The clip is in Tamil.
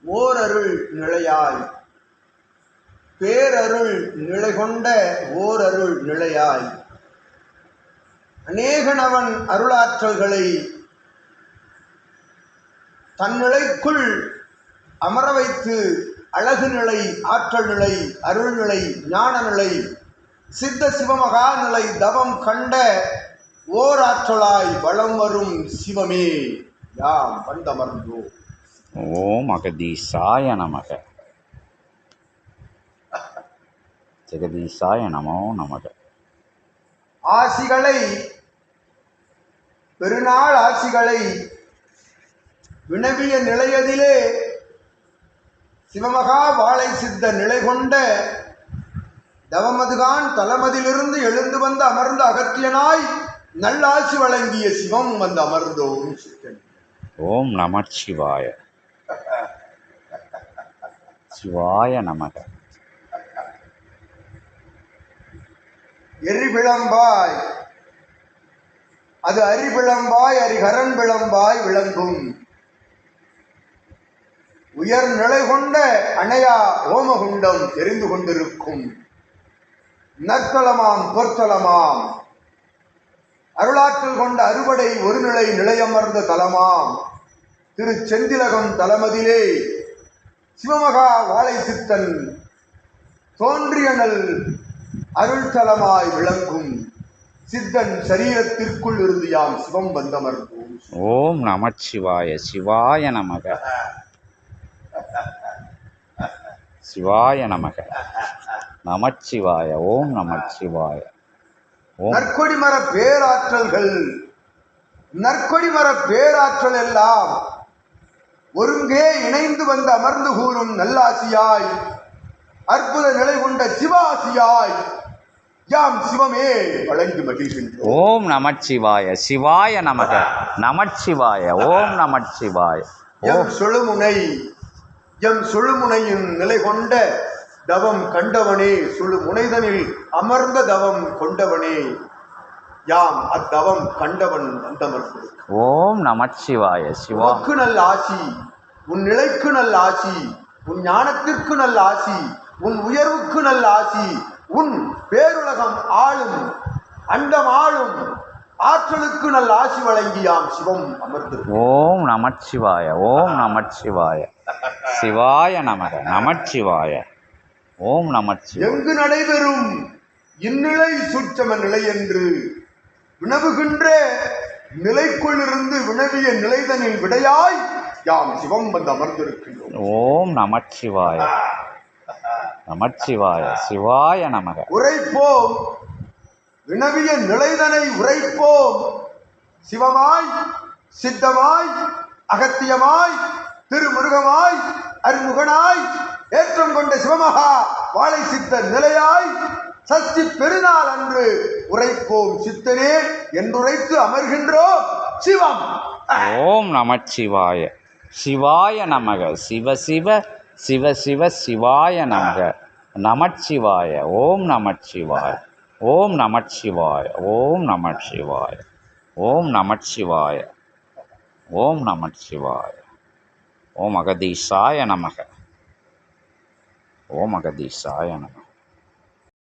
ஓரருள் நிலையாய் பேரருள் நிலை கொண்ட ஓரருள் நிலையாய் அநேகனவன் அருளாற்றல்களை தன்னிலைக்குள் அமர வைத்து அழகு நிலை, ஆற்றல் நிலை, அருள்நிலை, ஞான நிலை, சித்த சிவமகா நிலை தவம் கண்ட ஓர் ஆற்றலாய் வளம் வரும் சிவமே யாம் வந்தமர்ந்தோம். ஓம் அகதீசாய நமக. ஜெகதீசாய நமோ நமக. ஆசிகளை, பெருநாள் ஆசிகளை வினவிய நிலையதிலே சிவமகா வாழை சித்த நிலை கொண்ட தவமதுகான் தலமதிலிருந்து எழுந்து வந்து அமர்ந்து அகத்தியனாய் நல்லாசி வழங்கிய சிவம் வந்து அமர்ந்தோம். ஓம் நமச்சிவாய. சிவாய நமக. எரிபிளம்பாய் அது அரிபிளம்பாய் அரிகரன் பிளம்பாய் விளங்கும் உயர்நிலை கொண்ட அணையா ஓமகுண்டம் தெரிந்து கொண்டிருக்கும் நற்தலமாம் பொற்தலமாம் அருளாற்றல் கொண்ட அறுபடை ஒருநிலை நிலையமர்ந்த தலமாம் திரு செந்திலகம் தலமதிலே சிவமகா வாழை சித்தன் தோன்றியனல் அருள் தலமாய் விளங்கும் சித்தன் சரீரத்திற்குள் இருந்து யாம் சிவம் வந்தமர்ந்தோம். ஓம் நமச்சிவாய. சிவாய நமக. சிவாய நமக. நமச்சிவாய. ஓம் நமச்சிவாய. நற்கொடிமர பேராற்றல்கள், நற்கொடிமர பேராற்றல் எல்லாம் ஒருங்கே இணைந்து வந்து அமர்ந்து கூறும் நல்லாசியாய் அற்புத நிலை கொண்ட சிவாசியாய் யாம் சிவமே வழங்கி மகிழ்கின்றோம். ஓம் நமச்சிவாய. சிவாய நமக. நமச்சிவாய. ஓம் நமச்சிவாய. எம் சுழுமுனை, எம் சுழுமுனையின் நிலை கொண்ட தவம் கண்டவனே, சுழுமுனைதனில் அமர்ந்த தவம் கொண்டவனே யாம் அத்தவம் கண்டவன் வந்தமர்ந்து. ஓம் நமச்சிவாய. சிவாக்கு நல்ல ஆசி, உன் நிலைக்கு நல்ல ஆசி, உன் ஞானத்திற்கு நல்ல ஆசி, உன் உயர்வுக்கு நல்ல ஆசி, உன் பேருலகம் ஆளும் அண்டம் ஆளும் ஆற்றலுக்கு நல்ல ஆசி வழங்கியாம் சிவம் அமர்ந்து. ஓம் நமச்சிவாய. ஓம் நமச்சிவாய. சிவாய நமக. நமச்சிவாய. ஓம் நமச்சிவாய. எங்கு நடைபெறும் இந்நிலை சூட்சம நிலை என்று வினவுகின்ற நிலைக்குள்ளிருந்து வினவிய நிலைதனில் விடையாய் யாம் சிவம் வந்து அமர்ந்திருக்கின்றோம். ஓம் நமச்சிவாய. நமச்சிவாய. சிவாய நமக. உரைப்போம், வினவிய நிலைதனை உரைப்போம். சிவமாய், சித்தமாய், அகத்தியமாய், திருமுருகமாய், அருமுகனாய் ஏற்றம் கொண்ட சிவமகா வாழை சித்த நிலையாய் சஷ்டி பெருநாள் அன்று உரைப்போம் சித்தனே என்றுரைத்து அமர்கின்றோம் சிவம். ஓம் நமச்சிவாய. சிவாய நமக. சிவ சிவ சிவ சிவ சிவாய நமக. நமச்சிவாய. ஓம் நமச்சிவாய. ஓம் நமச்சிவாய. ஓம் நமச்சிவாய. ஓம் நமச்சிவாய. ஓம் நமச்சிவாய. ஓம் அகதீசாய நமக. ஓம் அகதீசாய நமக.